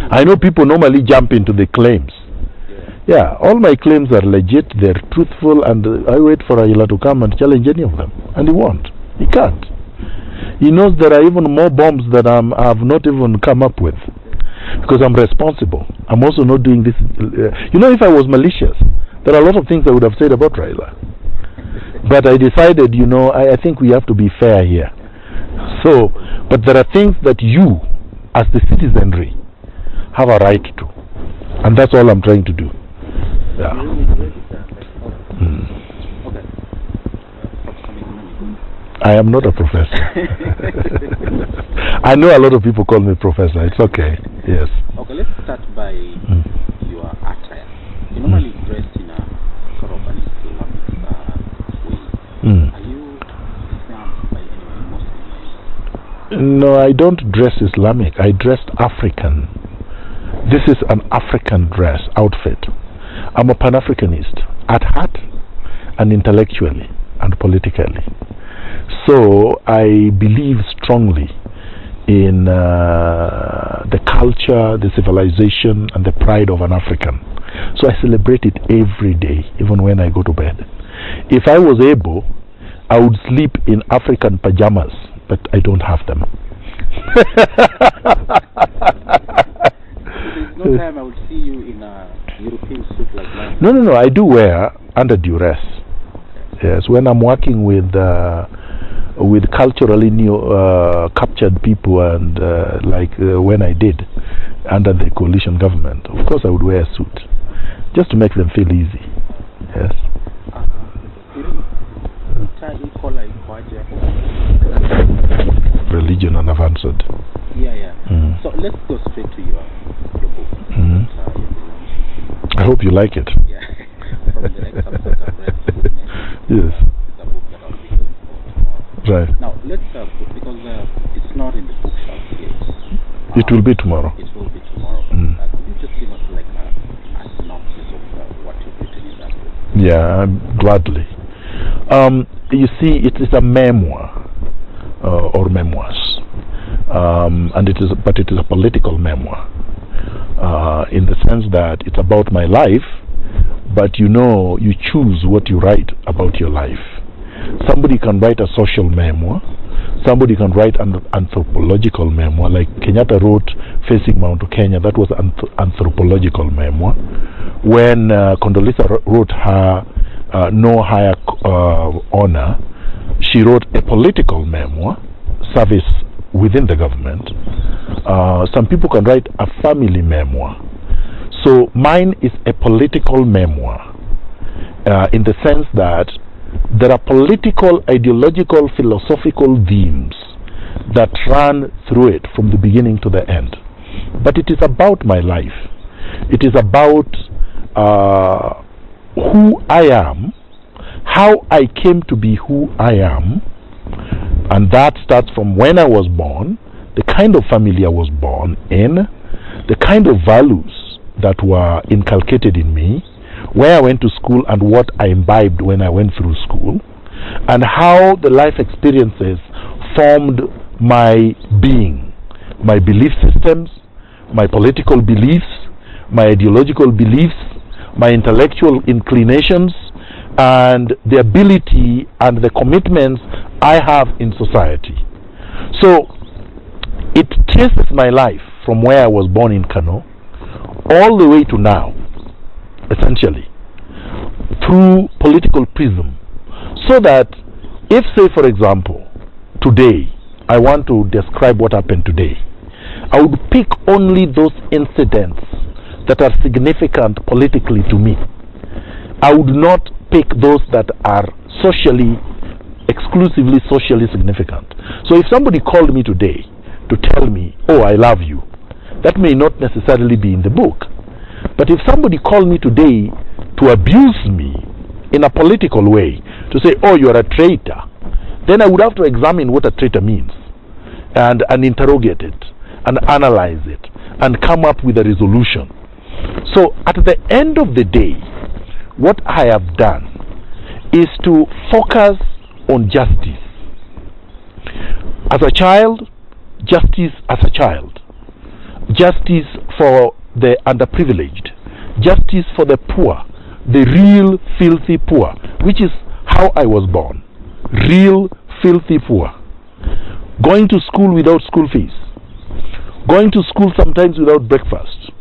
I know people normally jump into the claims. Yeah, all my claims are legit, they're truthful, and I wait for Raila to come and challenge any of them. And he won't. He can't. He knows there are even more bombs that I have not even come up with. Because I'm responsible. I'm also not doing this. If I was malicious, there are a lot of things I would have said about Raila. But I decided, I think we have to be fair here. So, but there are things that you, as the citizenry, have a right to. And that's all I'm trying to do. Yeah. I am not a professor. I know a lot of people call me professor. It's okay. Yes. Okay, let's start by your attire. You normally dress in a sort of an Islamic way. Are you Islam by any Muslim? No, I don't dress Islamic. I dressed African. This is an African dress outfit. I'm a Pan-Africanist at heart and intellectually and politically. So I believe strongly in the culture, the civilization, and the pride of an African. So I celebrate it every day, even when I go to bed. If I was able, I would sleep in African pajamas, but I don't have them. There's no time I would see you in a European suit like that. No. I do wear under duress. Yes, when I'm working with culturally captured people, and when I did under the coalition government, of course I would wear a suit just to make them feel easy. Yes. Religion and I've answered. Yeah. So let's go straight to your book. I hope you like it. Yeah. From the next episode I've read. Yes. It's a book that I'll be going for tomorrow. Right. Now let's because it's not in the bookshelf yet. It will be tomorrow. It will be tomorrow. Could you just give us like a synopsis of what you've written in that book? Yeah, gladly. You see, it is a memoir or memoirs, and it is a political memoir in the sense that it's about my life. But you choose what you write about your life. Somebody can write a social memoir. Somebody can write an anthropological memoir, like Kenyatta wrote Facing Mount Kenya. That was an anthropological memoir. When Condoleezza wrote her No Higher Honor, she wrote a political memoir, service within the government. Some people can write a family memoir. So mine is a political memoir in the sense that there are political, ideological, philosophical themes that run through it from the beginning to the end. But it is about my life. It is about who I am, how I came to be who I am, and that starts from when I was born, the kind of family I was born in, the kind of values that were inculcated in me, where I went to school and what I imbibed when I went through school, and how the life experiences formed my being, my belief systems, my political beliefs, my ideological beliefs, my intellectual inclinations, and the ability and the commitments I have in society. So it traces my life from where I was born in Kanu all the way to now, essentially, through political prism. So that if, say for example, today I want to describe what happened today, I would pick only those incidents that are significant politically to me. I would not pick those that are exclusively socially significant. So if somebody called me today to tell me, oh, I love you, that may not necessarily be in the book. But if somebody called me today to abuse me in a political way, to say, oh, you're a traitor, then I would have to examine what a traitor means and interrogate it and analyze it and come up with a resolution. So at the end of the day, what I have done is to focus on justice. As a child, justice as a child. Justice for the underprivileged, justice for the poor, the real filthy poor, which is how I was born. Real filthy poor. Going to school without school fees. Going to school sometimes without breakfast.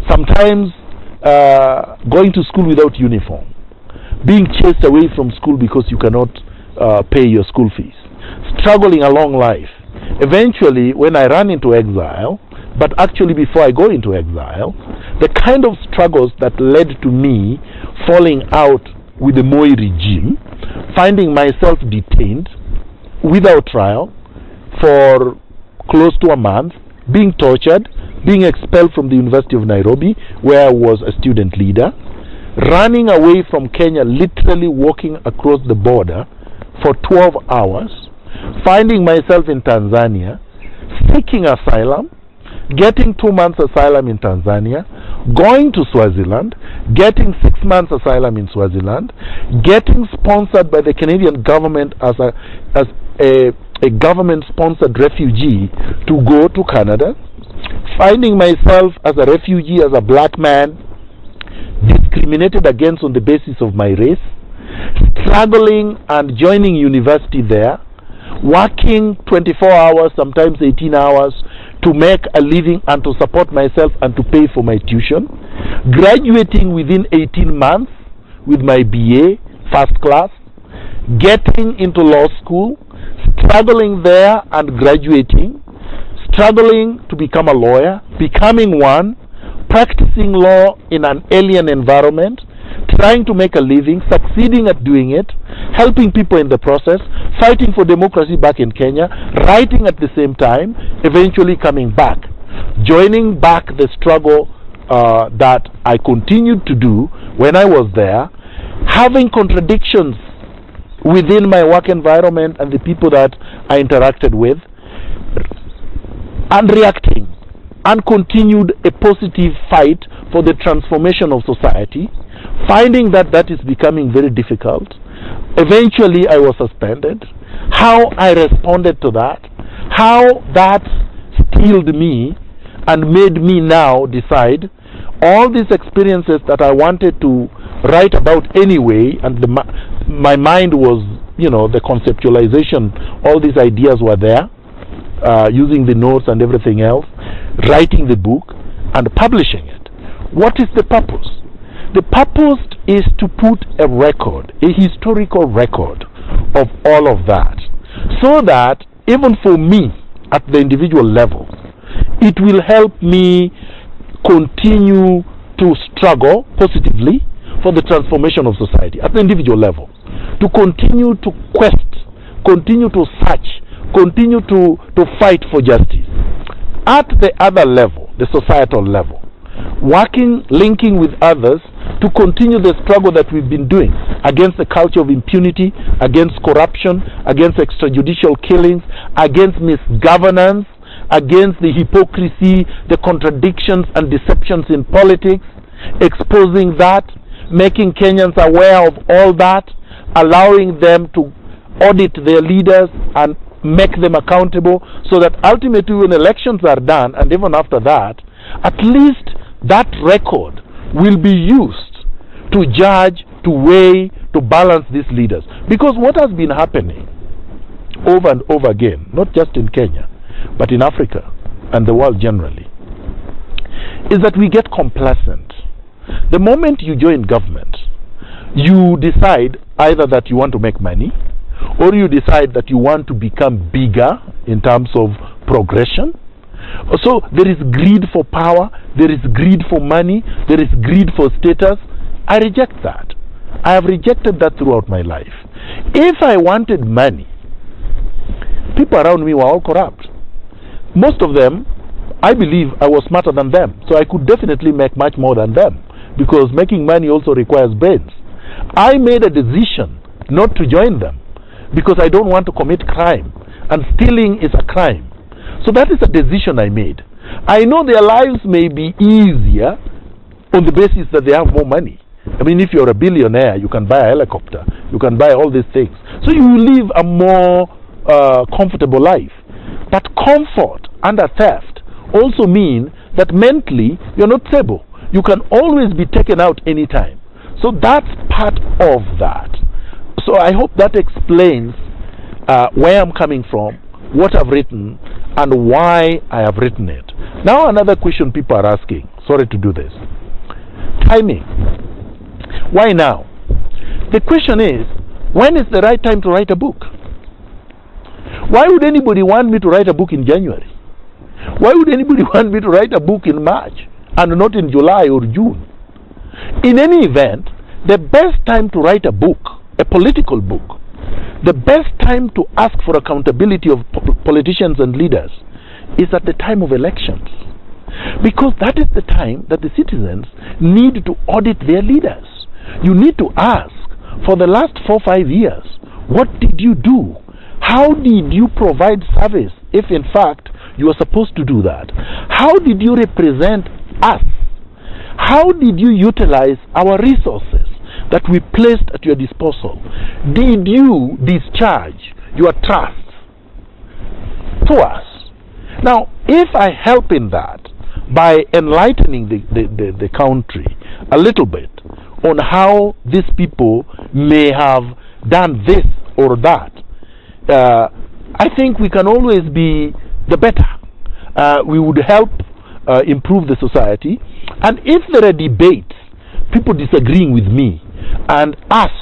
Sometimes going to school without uniform. Being chased away from school because you cannot pay your school fees. Struggling along life. Eventually, when I ran into exile, but actually before I go into exile, the kind of struggles that led to me falling out with the Moi regime, finding myself detained without trial for close to a month, being tortured, being expelled from the University of Nairobi, where I was a student leader, running away from Kenya, literally walking across the border for 12 hours, finding myself in Tanzania, seeking asylum, getting 2 months asylum in Tanzania, going to Swaziland, getting 6 months asylum in Swaziland, getting sponsored by the Canadian government as a government-sponsored refugee to go to Canada, finding myself as a refugee, as a black man, discriminated against on the basis of my race, struggling and joining university there, working 24 hours, sometimes 18 hours, to make a living and to support myself and to pay for my tuition, graduating within 18 months with my BA, first class, getting into law school, struggling there and graduating, struggling to become a lawyer, becoming one, practicing law in an alien environment, trying to make a living, succeeding at doing it, helping people in the process, fighting for democracy back in Kenya, writing at the same time, eventually coming back, joining back the struggle that I continued to do when I was there, having contradictions within my work environment and the people that I interacted with, and reacting, and continued a positive fight for the transformation of society, finding that that is becoming very difficult. Eventually I was suspended. How I responded to that, how that steeled me and made me now decide all these experiences that I wanted to write about anyway, and my mind was, you know, the conceptualization, all these ideas were there, using the notes and everything else, writing the book and publishing it. What is the purpose? The purpose is to put a record, a historical record of all of that, so that even for me at the individual level, it will help me continue to struggle positively for the transformation of society at the individual level, to continue to quest, continue to search, continue to fight for justice. At the other level, the societal level, working, linking with others to continue the struggle that we've been doing against the culture of impunity, against corruption, against extrajudicial killings, against misgovernance, against the hypocrisy, the contradictions and deceptions in politics, exposing that, making Kenyans aware of all that, allowing them to audit their leaders and make them accountable, so that ultimately when elections are done, and even after that, at least that record will be used to judge, to weigh, to balance these leaders. Because what has been happening over and over again, not just in Kenya, but in Africa and the world generally, is that we get complacent. The moment you join government, you decide either that you want to make money, or you decide that you want to become bigger in terms of progression. So there is greed for power, there is greed for money, there is greed for status. I reject that. I have rejected that throughout my life. If I wanted money, people around me were all corrupt. Most of them, I believe I was smarter than them, so I could definitely make much more than them, because making money also requires brains. I made a decision not to join them because I don't want to commit crime, and stealing is a crime. So that is a decision I made. I know their lives may be easier on the basis that they have more money. I mean, if you're a billionaire, you can buy a helicopter, you can buy all these things, so you live a more comfortable life. But comfort under theft also mean that mentally you're not stable. You can always be taken out anytime. So that's part of that. So I hope that explains where I'm coming from, what I've written, and why I have written it. Now another question people are asking, sorry to do this. Timing. Why now? The question is, when is the right time to write a book? Why would anybody want me to write a book in January? Why would anybody want me to write a book in March and not in July or June? In any event, the best time to write a book, a political book, the best time to ask for accountability of politicians and leaders is at the time of elections. Because that is the time that the citizens need to audit their leaders. You need to ask, for the last 4 or 5 years, what did you do? How did you provide service if in fact you are supposed to do that? How did you represent us? How did you utilize our resources that we placed at your disposal? Did you discharge your trust to us? Now, if I help in that by enlightening the country a little bit on how these people may have done this or that, I think we can always be the better. We would help improve the society. And if there are debates, people disagreeing with me, and us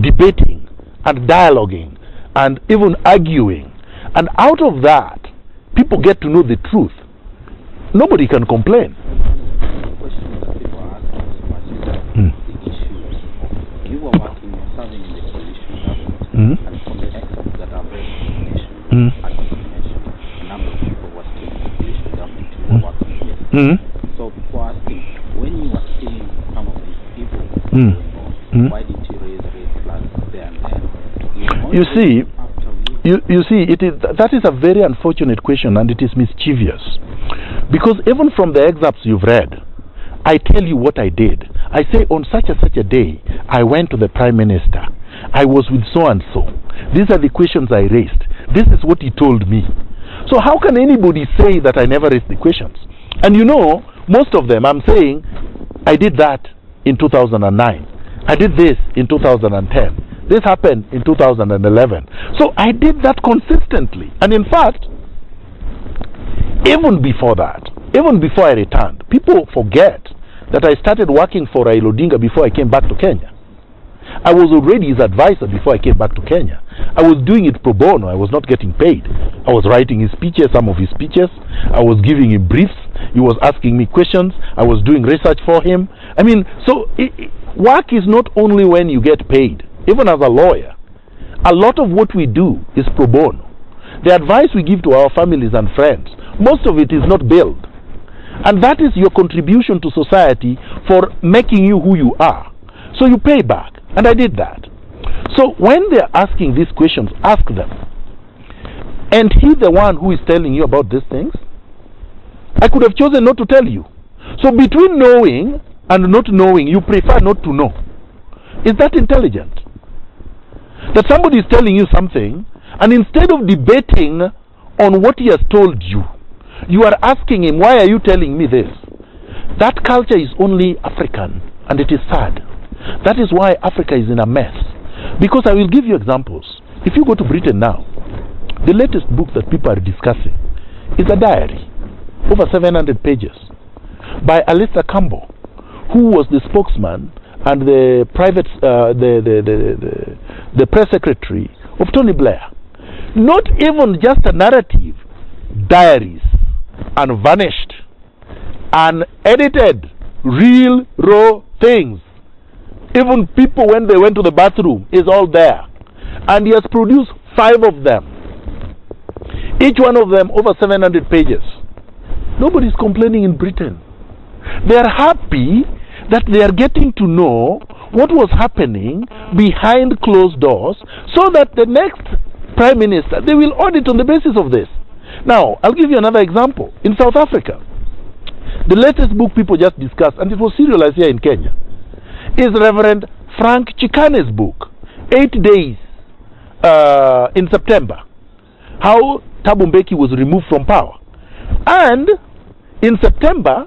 debating and dialoguing and even arguing, and out of that, people get to know the truth, nobody can complain. The question that people are asking is the issue of you were working, serving in the coalition government, and from the experts that are read in the nation, as you mentioned, a number of people were still in the coalition government who were working here. So people are asking, when you were seeing some of these people going on, why did you raise red flags there and then? You see, that is a very unfortunate question, and it is mischievous. Because even from the excerpts you've read, I tell you what I did. I say, on such a day, I went to the Prime Minister. I was with so-and-so. These are the questions I raised. This is what he told me. So how can anybody say that I never raised the questions? And you know, most of them, I'm saying, I did that in 2009. I did this in 2010. This happened in 2011. So I did that consistently. And in fact, even before that, even before I returned, people forget that I started working for Raila Odinga before I came back to Kenya. I was already his advisor before I came back to Kenya. I was doing it pro bono. I was not getting paid. I was writing his speeches, some of his speeches. I was giving him briefs. He was asking me questions. I was doing research for him. I mean, so work is not only when you get paid. Even as a lawyer, a lot of what we do is pro bono. The advice we give to our families and friends, most of it is not billed. And that is your contribution to society for making you who you are. So you pay back. And I did that. So when they're asking these questions, ask them. And he the one who is telling you about these things? I could have chosen not to tell you. So between knowing and not knowing, you prefer not to know. Is that intelligent? That somebody is telling you something, and instead of debating on what he has told you, you are asking him, why are you telling me this? That culture is only African, and it is sad. That is why Africa is in a mess. Because I will give you examples. If you go to Britain now, the latest book that people are discussing is a diary, over 700 pages, by Alistair Campbell, who was the spokesman and the private, the press secretary of Tony Blair. Not even just a narrative, diaries, unvarnished, unedited, real, raw things. Even people, when they went to the bathroom, is all there. And he has produced 5 of them. Each one of them over 700 pages. Nobody's complaining in Britain. They are happy that they are getting to know what was happening behind closed doors, so that the next Prime Minister, they will audit on the basis of this. Now, I'll give you another example. In South Africa, the latest book people just discussed, and it was serialized here in Kenya, is Reverend Frank Chikane's book, 8 Days in September, how Thabo Mbeki was removed from power. And In September,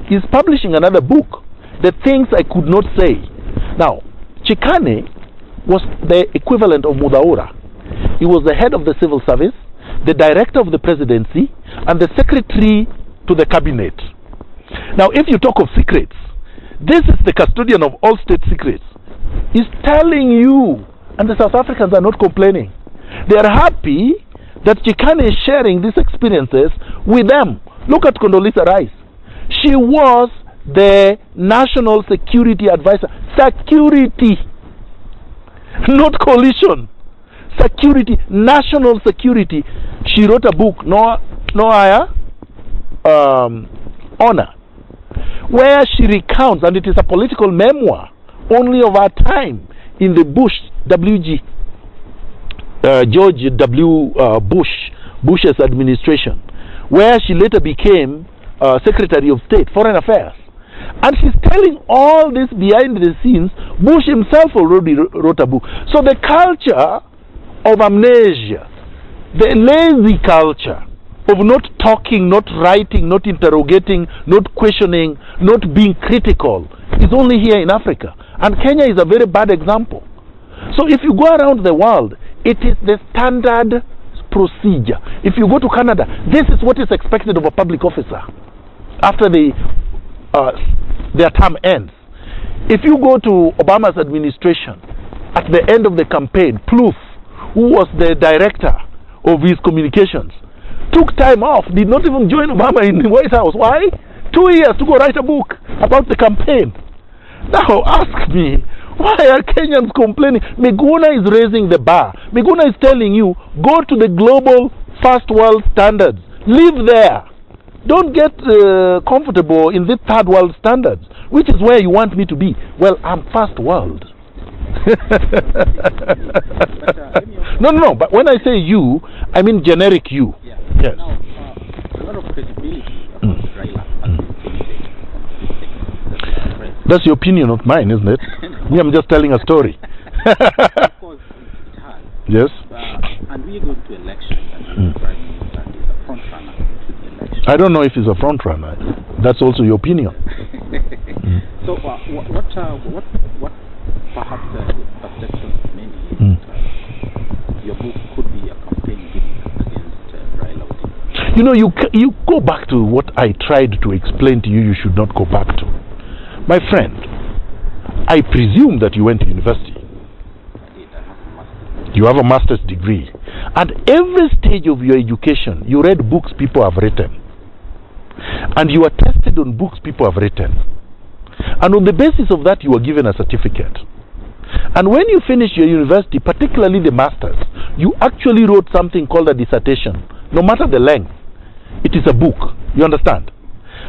he's publishing another book, The Things I Could Not Say. Now, Chikane was the equivalent of Mudaura. He was the head of the civil service, the director of the presidency, and the secretary to the cabinet. Now, if you talk of secrets, this is the custodian of all state secrets. He's telling you, and the South Africans are not complaining. They are happy that Chikane is sharing these experiences with them. Look at Condoleezza Rice. She was the national security advisor. Security, not coalition. Security, national security. She wrote a book, No Higher Honor, where she recounts, and it is a political memoir only of our time in the George W. Bush's administration, where she later became Secretary of State, Foreign Affairs. And she's telling all this behind the scenes. Bush himself already wrote a book. So the culture of amnesia, the lazy culture of not talking, not writing, not interrogating, not questioning, not being critical, is only here in Africa. And Kenya is a very bad example. So if you go around the world, it is the standard procedure. If you go to Canada, this is what is expected of a public officer after their term ends. If you go to Obama's administration, at the end of the campaign, Plouffe, who was the director of his communications, took time off, did not even join Obama in the White House. Why? 2 years to go write a book about the campaign. Now ask me, why are Kenyans complaining? Miguna is raising the bar. Miguna is telling you, go to the global first world standards. Live there. Don't get comfortable in the third world standards, which is where you want me to be. Well, I'm first world. No, but when I say you, I mean generic you. Yeah. Yes. Now, a lot of credibility about Raila. That's your opinion, not mine, isn't it? Me, I'm just telling a story. Of course, it has. Yes. And we're going to election, and the Prime Minister is a front runner to the election. I don't know if he's a front runner. That's also your opinion. So, what perhaps perception of many your book could be a campaign against Raila Odinga? You know, you go back to what I tried to explain to you. You should not go back to. My friend, I presume that you went to university. You have a master's degree. At every stage of your education, you read books people have written. And you are tested on books people have written. And on the basis of that, you are given a certificate. And when you finish your university, particularly the master's, you actually wrote something called a dissertation. No matter the length, it is a book. You understand?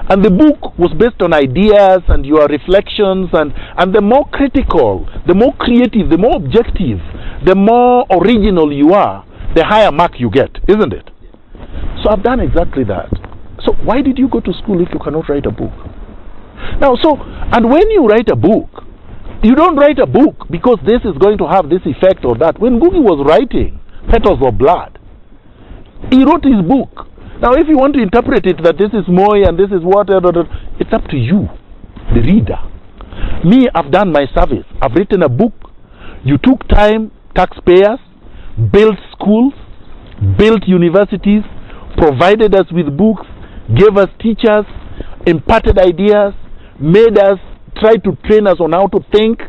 And the book was based on ideas and your reflections, and the more critical, the more creative, the more objective, the more original you are, the higher mark you get, isn't it? So I've done exactly that. So why did you go to school if you cannot write a book? Now, and when you write a book, you don't write a book because this is going to have this effect or that. When Ngugi was writing Petals of Blood, he wrote his book. Now, if you want to interpret it that this is Moi and this is whatever, it's up to you, the reader. Me, I've done my service. I've written a book. You took time, taxpayers, built schools, built universities, provided us with books, gave us teachers, imparted ideas, made us try to train us on how to think.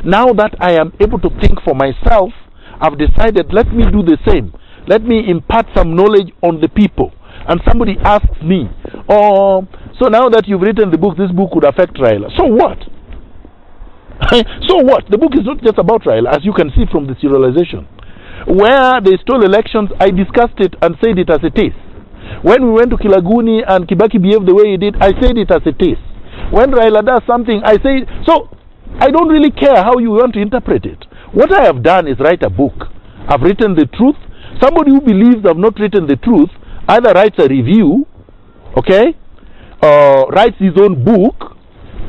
Now that I am able to think for myself, I've decided, let me do the same. Let me impart some knowledge on the people. And somebody asks me, oh, so now that you've written the book, this book could affect Raila. So what? So what? The book is not just about Raila, as you can see from the serialization. Where they stole elections, I discussed it and said it as it is. When we went to Kilaguni and Kibaki behaved the way he did, I said it as it is. When Raila does something, I say, so I don't really care how you want to interpret it. What I have done is write a book. I've written the truth. Somebody who believes I've not written the truth either writes a review, okay, writes his own book,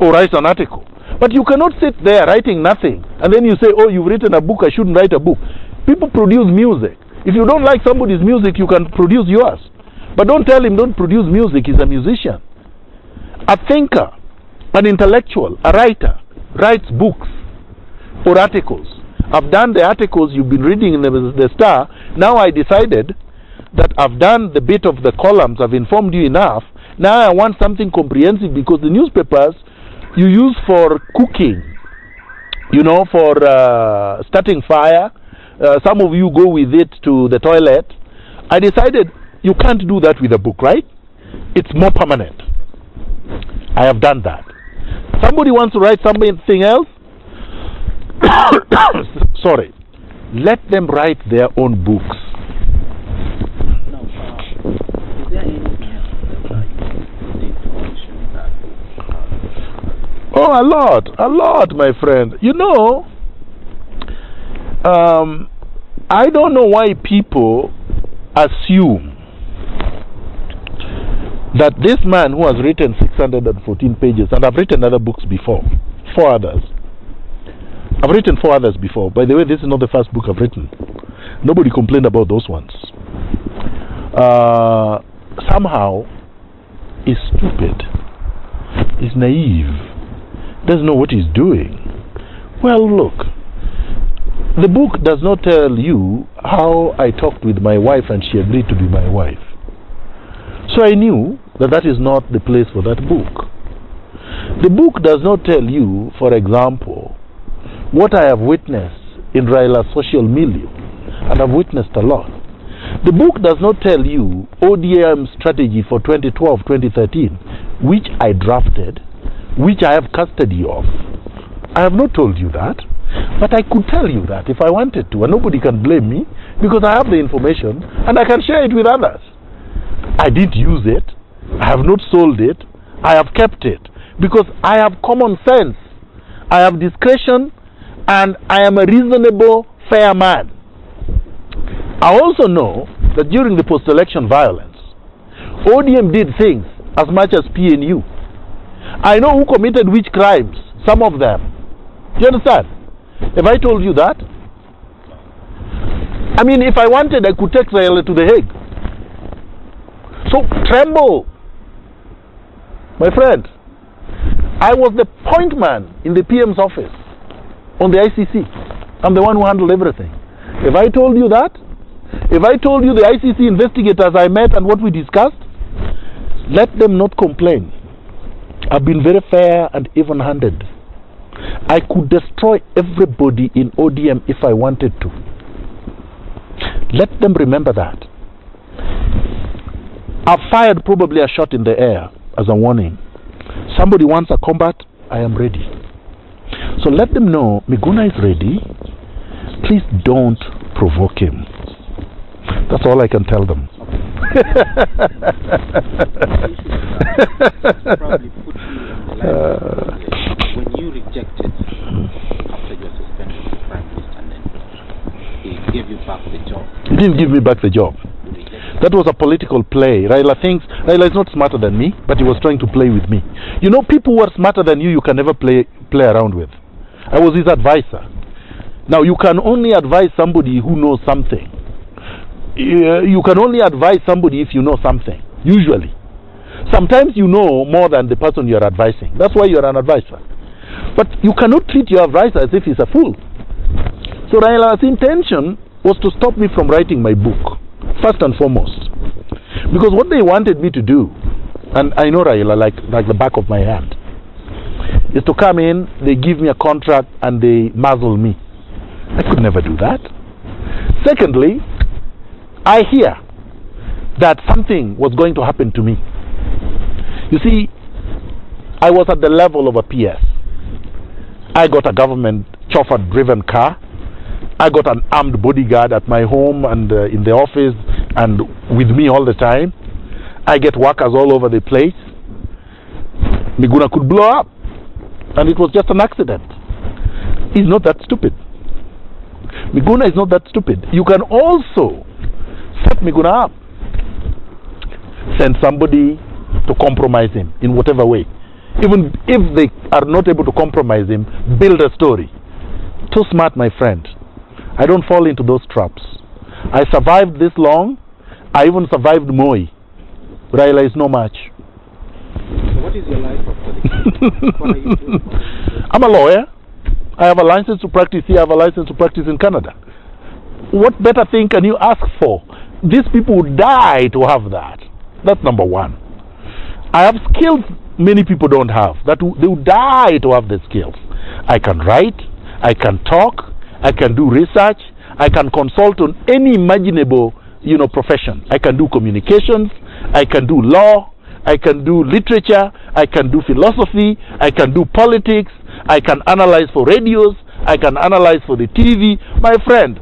or writes an article. But you cannot sit there writing nothing and then you say, oh, you've written a book, I shouldn't write a book. People produce music. If you don't like somebody's music, you can produce yours. But don't tell him don't produce music, he's a musician. a thinker, an intellectual, a writer, writes books or articles. I've done the articles you've been reading in the Star. Now I decided that I've done the bit of the columns, I've informed you enough. Now I want something comprehensive, because the newspapers you use for cooking, you know, for starting fire. Some of you go with it to the toilet. I decided you can't do that with a book, right? It's more permanent. I have done that. Somebody wants to write something else? Sorry. Let them write their own books. Now, is there anything else that the information that Oh, a lot, my friend. You know, I don't know why people assume that this man who has written 614 pages, and I've written other books before, 4 others. I've written 4 others before. By the way, this is not the first book I've written. Nobody complained about those ones. Somehow, is stupid, is naive, doesn't know what he's doing. Well, look, the book does not tell you how I talked with my wife and she agreed to be my wife. So I knew that that is not the place for that book. The book does not tell you, for example, what I have witnessed in Raila's social milieu, and I've witnessed a lot. The book does not tell you ODM's strategy for 2012-2013, which I drafted, which I have custody of. I have not told you that, but I could tell you that if I wanted to, and nobody can blame me, because I have the information and I can share it with others. I didn't use it, I have not sold it, I have kept it, because I have common sense, I have discretion, and I am a reasonable, fair man. I also know that during the post-election violence, ODM did things as much as PNU. I know who committed which crimes, some of them. Do you understand? Have I told you that? I mean, if I wanted, I could take Raila to The Hague. So, tremble. My friend, I was the point man in the PM's office on the ICC. I'm the one who handled everything. If I told you that, if I told you the ICC investigators I met and what we discussed, let them not complain. I've been very fair and even-handed. I could destroy everybody in ODM if I wanted to. Let them remember that. I've fired probably a shot in the air as a warning. Somebody wants a combat, I am ready. So let them know Miguna is ready. Please don't provoke him. That's all I can tell them. Probably put you on the line when you rejected after your suspension as Prime Minister, and then he gave you back the job. He didn't give me back the job. That was a political play. Raila is not smarter than me, but he was trying to play with me. You know, people who are smarter than you can never play around with. I was his advisor. Now, you can only advise somebody who knows something. You can only advise somebody if you know something, usually. Sometimes you know more than the person you are advising. That's why you are an advisor. But you cannot treat your advisor as if he's a fool. So Raila's intention was to stop me from writing my book, first and foremost. Because what they wanted me to do, and I know Raila like the back of my hand, is to come in, they give me a contract, and they muzzle me. I could never do that. Secondly, I hear that something was going to happen to me. You see, I was at the level of a PS. I got a government chauffeur-driven car. I got an armed bodyguard at my home and in the office and with me all the time. I get workers all over the place. Miguna could blow up, and it was just an accident. He's not that stupid. Miguna is not that stupid. You can also set Miguna up. Send somebody to compromise him in whatever way. Even if they are not able to compromise him, build a story. Too smart, my friend. I don't fall into those traps. I survived this long. I even survived Moi. Raila is no match. So what What is your life after the case? What are you doing? I'm a lawyer. I have a license to practice here. I have a license to practice in Canada. What better thing can you ask for? These people would die to have that. That's number one. I have skills many people don't have. They would die to have the skills. I can write. I can talk. I can do research. I can consult on any imaginable, profession. I can do communications. I can do law. I can do literature. I can do philosophy. I can do politics. I can analyze for radios. I can analyze for the TV. My friend,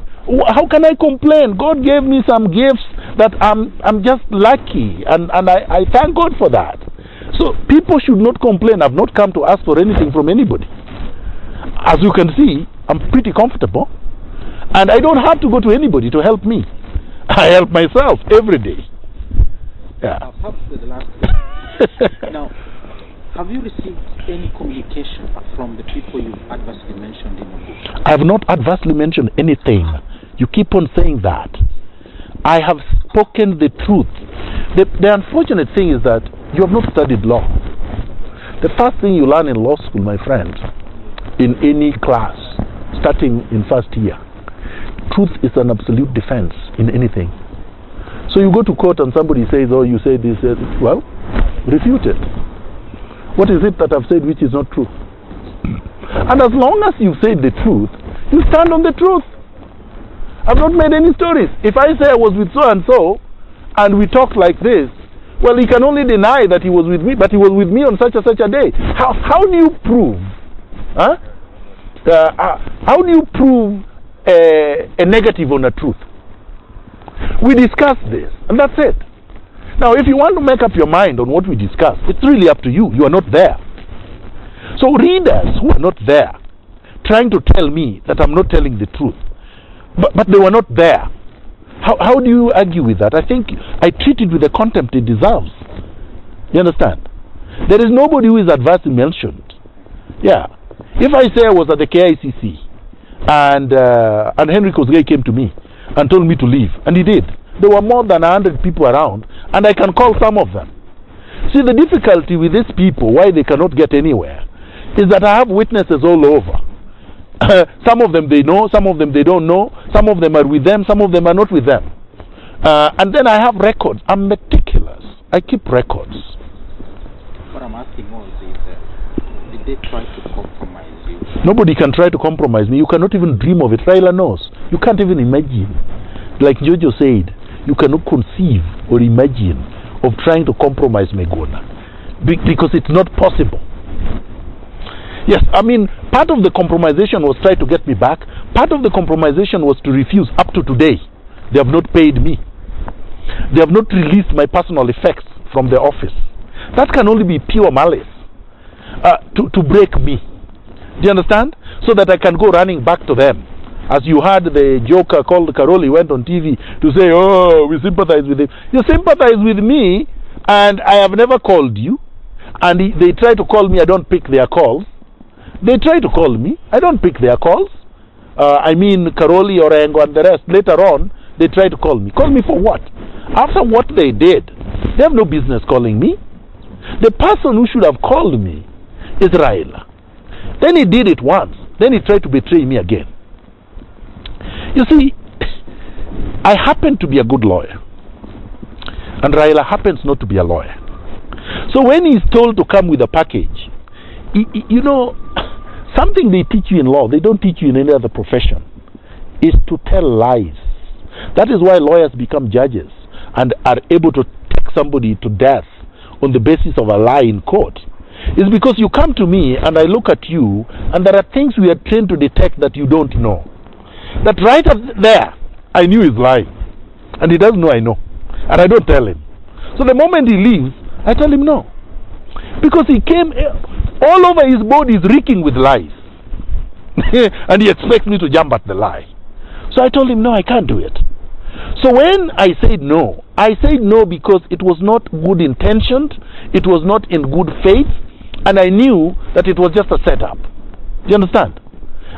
how can I complain? God gave me some gifts that I'm just lucky, and I thank God for that. So people should not complain. I've not come to ask for anything from anybody. As you can see, I'm pretty comfortable, and I don't have to go to anybody to help me. I help myself every day. Yeah. Perhaps the last question. Now, have you received any communication from the people you adversely mentioned in your book? I have not adversely mentioned anything. You keep on saying that. I have spoken the truth. The unfortunate thing is that you have not studied law. The first thing you learn in law school, my friend, in any class, starting in first year, truth is an absolute defense in anything. So you go to court and somebody says, oh, you say this, well, refute it. What is it that I've said which is not true? And as long as you've said the truth, you stand on the truth. I've not made any stories. If I say I was with so-and-so, and we talk like this, well, he can only deny that he was with me, but he was with me on such and such a day. How do you prove? How do you prove a negative on a truth? We discussed this, and that's it. Now, if you want to make up your mind on what we discussed, it's really up to you. You are not there. So readers who are not there, trying to tell me that I'm not telling the truth, but they were not there. How do you argue with that? I think I treat it with the contempt it deserves. You understand? There is nobody who is adversely mentioned. Yeah. If I say I was at the KICC and Henry Kosgei came to me and told me to leave, and he did. There were more than 100 people around, and I can call some of them. See, the difficulty with these people, why they cannot get anywhere, is that I have witnesses all over. Some of them they know, some of them they don't know, some of them are with them, some of them are not with them. And then I have records. I'm meticulous. I keep records. What I'm asking all is, did they try to compromise you? Nobody can try to compromise me. You cannot even dream of it. Raila knows. You can't even imagine. Like Jojo said, you cannot conceive or imagine of trying to compromise Miguna, because it's not possible. Yes, I mean, part of the compromisation was try to get me back. Part of the compromisation was to refuse. Up to today, they have not paid me. They have not released my personal effects from the office. That can only be pure malice to break me. Do you understand? So that I can go running back to them. As you heard the joker called Karoli went on TV to say, oh, we sympathize with him. You sympathize with me, and I have never called you. And they try to call me, I don't pick their calls. They try to call me, I don't pick their calls. I mean, Karoli, Orengo, and the rest, later on, they try to call me. Call me for what? After what they did, they have no business calling me. The person who should have called me is Raila. Then he did it once. Then he tried to betray me again. You see, I happen to be a good lawyer, and Raila happens not to be a lawyer. So when he's told to come with a package, you know, something they teach you in law, they don't teach you in any other profession, is to tell lies. That is why lawyers become judges and are able to take somebody to death on the basis of a lie in court. It's because you come to me and I look at you, and there are things we are trained to detect that you don't know. That right up there, I knew he's lying, and he doesn't know I know, and I don't tell him. So the moment he leaves, I tell him no, because he came all over his body is reeking with lies, and he expects me to jump at the lie. So I told him no, I can't do it. So when I said no because it was not good intentioned, it was not in good faith, and I knew that it was just a setup. Do you understand?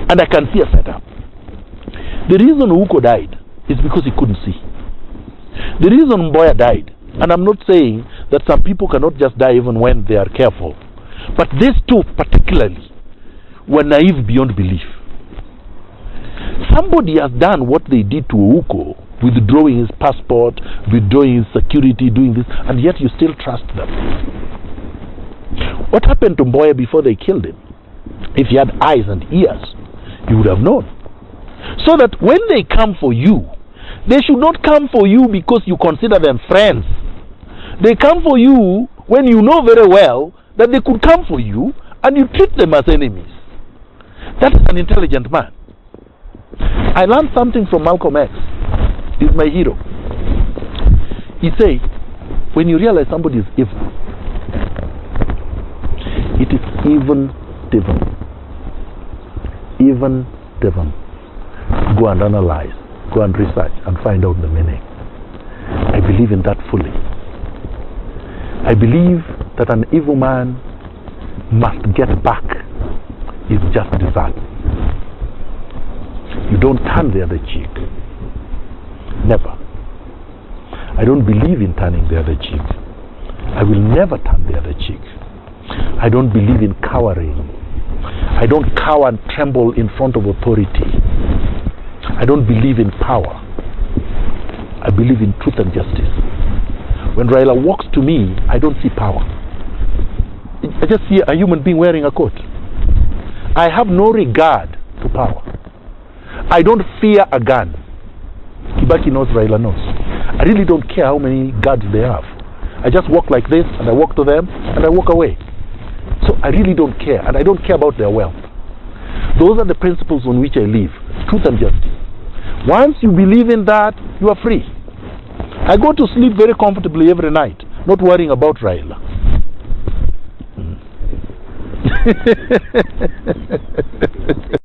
And I can see a setup. The reason Uko died is because he couldn't see. The reason Mboya died And I'm not saying that some people cannot just die even when they are careful. But these two particularly were naive beyond belief. Somebody has done what they did to Ouko, withdrawing his passport, withdrawing his security, doing this, and yet you still trust them. What happened to Mboya before they killed him? If he had eyes and ears, you would have known. So that when they come for you, they should not come for you because you consider them friends. They come for you when you know very well that they could come for you and you treat them as enemies. That is an intelligent man. I learned something from Malcolm X. He's my hero. He said, when you realize somebody is evil, it is even Devon. Even Devon. Go and analyze, go and research and find out the meaning. I believe in that fully. I believe that an evil man must get back his just desert. You don't turn the other cheek. Never. I don't believe in turning the other cheek. I will never turn the other cheek. I don't believe in cowering. I don't cower and tremble in front of authority. I don't believe in power. I believe in truth and justice. When Raila walks to me, I don't see power. I just see a human being wearing a coat. I have no regard to power. I don't fear a gun. Kibaki knows, Raila knows. I really don't care how many guards they have. I just walk like this, and I walk to them, and I walk away. So I really don't care, and I don't care about their wealth. Those are the principles on which I live. Truth and justice. Once you believe in that, you are free. I go to sleep very comfortably every night, not worrying about Raila.